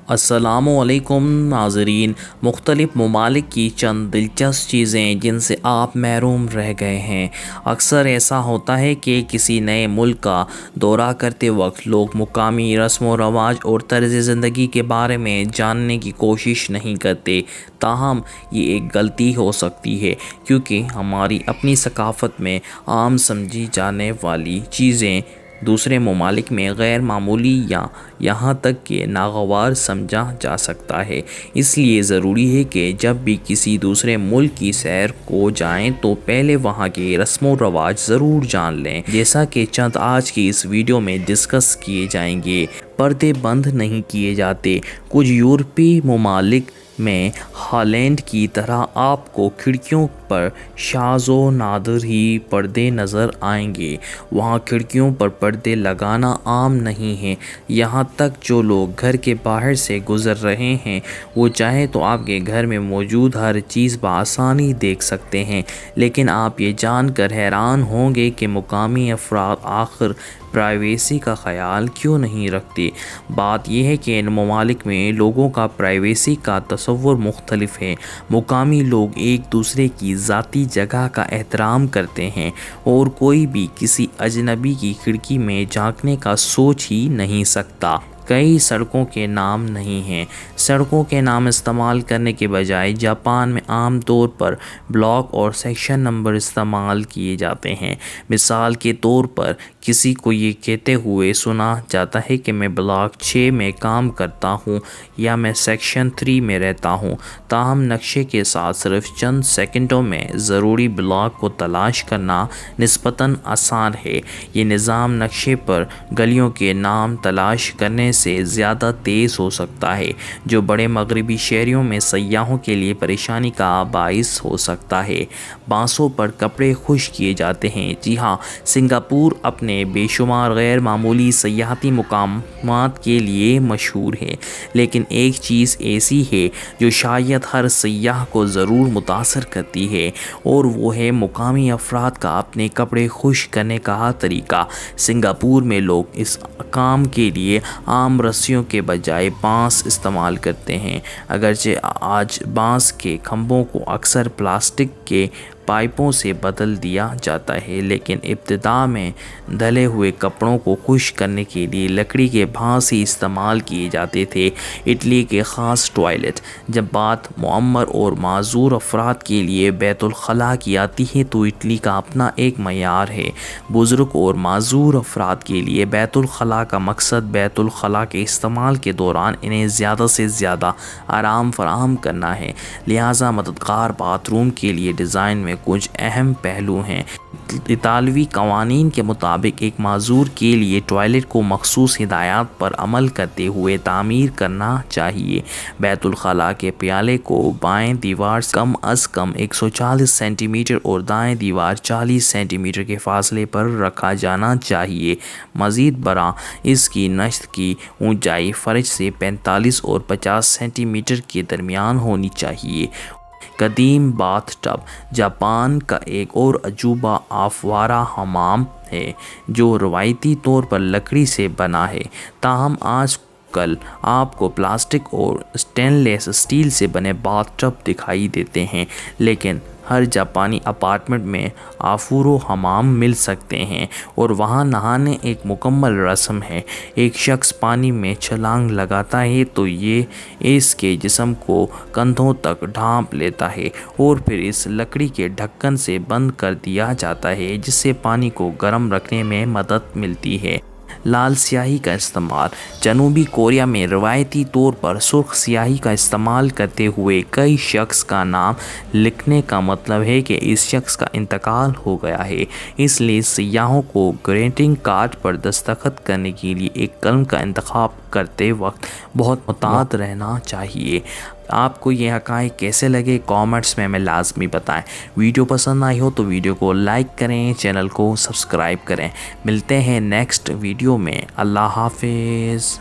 السلام علیکم ناظرین، مختلف ممالک کی چند دلچسپ چیزیں جن سے آپ محروم رہ گئے ہیں۔ اکثر ایسا ہوتا ہے کہ کسی نئے ملک کا دورہ کرتے وقت لوگ مقامی رسم و رواج اور طرز زندگی کے بارے میں جاننے کی کوشش نہیں کرتے، تاہم یہ ایک غلطی ہو سکتی ہے کیونکہ ہماری اپنی ثقافت میں عام سمجھی جانے والی چیزیں دوسرے ممالک میں غیر معمولی یا یہاں تک کہ ناگوار سمجھا جا سکتا ہے۔ اس لیے ضروری ہے کہ جب بھی کسی دوسرے ملک کی سیر کو جائیں تو پہلے وہاں کے رسم و رواج ضرور جان لیں، جیسا کہ چند آج کی اس ویڈیو میں ڈسکس کیے جائیں گے۔ پردے بند نہیں کیے جاتے۔ کچھ یورپی ممالک میں ہالینڈ کی طرح آپ کو کھڑکیوں پر شاذ و نادر ہی پردے نظر آئیں گے۔ وہاں کھڑکیوں پر پردے لگانا عام نہیں ہے، یہاں تک جو لوگ گھر کے باہر سے گزر رہے ہیں وہ چاہے تو آپ کے گھر میں موجود ہر چیز بآسانی دیکھ سکتے ہیں، لیکن آپ یہ جان کر حیران ہوں گے کہ مقامی افراد آخر پرائیویسی کا خیال کیوں نہیں رکھتے۔ بات یہ ہے کہ ان ممالک میں لوگوں کا پرائیویسی کا تصور مختلف ہے۔ مقامی لوگ ایک دوسرے کی ذاتی جگہ کا احترام کرتے ہیں اور کوئی بھی کسی اجنبی کی کھڑکی میں جھانکنے کا سوچ ہی نہیں سکتا۔ کئی سڑکوں کے نام نہیں ہیں۔ سڑکوں کے نام استعمال کرنے کے بجائے جاپان میں عام طور پر بلاک اور سیکشن نمبر استعمال کیے جاتے ہیں۔ مثال کے طور پر کسی کو یہ کہتے ہوئے سنا جاتا ہے کہ میں بلاک 6 میں کام کرتا ہوں یا میں سیکشن 3 میں رہتا ہوں، تاہم نقشے کے ساتھ صرف چند سیکنڈوں میں ضروری بلاک کو تلاش کرنا نسبتاً آسان ہے۔ یہ نظام نقشے پر گلیوں کے نام تلاش کرنے سے زیادہ تیز ہو سکتا ہے، جو بڑے مغربی شہروں میں سیاحوں کے لیے پریشانی کا باعث ہو سکتا ہے۔ بانسوں پر کپڑے خشک کیے جاتے ہیں۔ جی ہاں، سنگاپور اپنے بے شمار غیر معمولی سیاحتی مقامات کے لیے مشہور ہے، لیکن ایک چیز ایسی ہے جو شاید ہر سیاح کو ضرور متاثر کرتی ہے، اور وہ ہے مقامی افراد کا اپنے کپڑے خشک کرنے کا طریقہ۔ سنگاپور میں لوگ اس کام کے لیے عام رسیوں کے بجائے بانس استعمال کرتے ہیں۔ اگرچہ آج بانس کے کھمبوں کو اکثر پلاسٹک کے پائپوں سے بدل دیا جاتا ہے، لیکن ابتدا میں دھلے ہوئے کپڑوں کو خشک کرنے کے لیے لکڑی کے بانس ہی استعمال کیے جاتے تھے۔ اٹلی کے خاص ٹوائلٹ۔ جب بات معمر اور معذور افراد کے لیے بیت الخلاء کی آتی ہے تو اٹلی کا اپنا ایک معیار ہے۔ بزرگ اور معذور افراد کے لیے بیت الخلاء کا مقصد بیت الخلاء کے استعمال کے دوران انہیں زیادہ سے زیادہ آرام فراہم کرنا ہے، لہٰذا مددگار باتھ روم کے لیے ڈیزائن میں کچھ اہم پہلو ہیں۔ اطالوی قوانین کے مطابق ایک معذور کے لیے ٹوائلٹ کو مخصوص ہدایات پر عمل کرتے ہوئے تعمیر کرنا چاہیے۔ بیت الخلاء کے پیالے کو بائیں دیوار سے کم از کم 140 سینٹی میٹر اور دائیں دیوار 40 سینٹی میٹر کے فاصلے پر رکھا جانا چاہیے۔ مزید برآں اس کی نشت کی اونچائی فرش سے 45 اور 50 سینٹی میٹر کے درمیان ہونی چاہیے۔ قدیم باتھ ٹب۔ جاپان کا ایک اور عجوبہ آفوارہ حمام ہے جو روایتی طور پر لکڑی سے بنا ہے، تاہم آج کل آپ کو پلاسٹک اور اسٹین لیس اسٹیل سے بنے باتھ ٹب دکھائی دیتے ہیں، لیکن ہر جاپانی اپارٹمنٹ میں آفورو حمام مل سکتے ہیں اور وہاں نہانے ایک مکمل رسم ہے۔ ایک شخص پانی میں چھلانگ لگاتا ہے تو یہ اس کے جسم کو کندھوں تک ڈھانپ لیتا ہے اور پھر اس لکڑی کے ڈھکن سے بند کر دیا جاتا ہے، جس سے پانی کو گرم رکھنے میں مدد ملتی ہے۔ لال سیاہی کا استعمال۔ جنوبی کوریا میں روایتی طور پر سرخ سیاہی کا استعمال کرتے ہوئے کئی شخص کا نام لکھنے کا مطلب ہے کہ اس شخص کا انتقال ہو گیا ہے، اس لیے سیاحوں کو گریٹنگ کارڈ پر دستخط کرنے کے لیے ایک قلم کا انتخاب کرتے وقت بہت محتاط رہنا چاہیے۔ آپ کو یہ حقائق کیسے لگے کامنٹس میں ہمیں لازمی بتائیں۔ ویڈیو پسند آئی ہو تو ویڈیو کو لائک کریں، چینل کو سبسکرائب کریں۔ ملتے ہیں نیکسٹ ویڈیو میں۔ اللہ حافظ۔